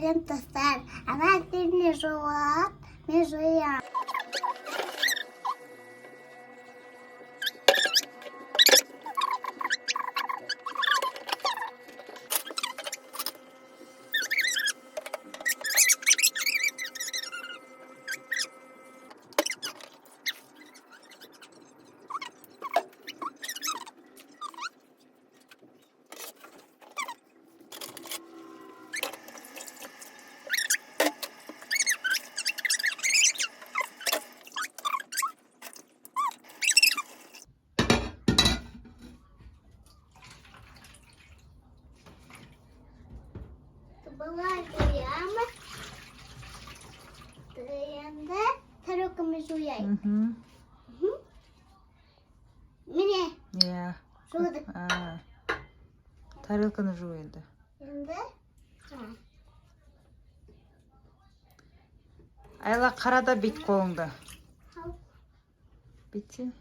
Салем тостар. Она активнее живот. Мы живем. Была яма. Тренде. Тарелками жуяй. Мне. Иә. Жуды. Тарелканы жу енді. Енді. Айла қарада бейт қолыңды. Ал. Бейтсе.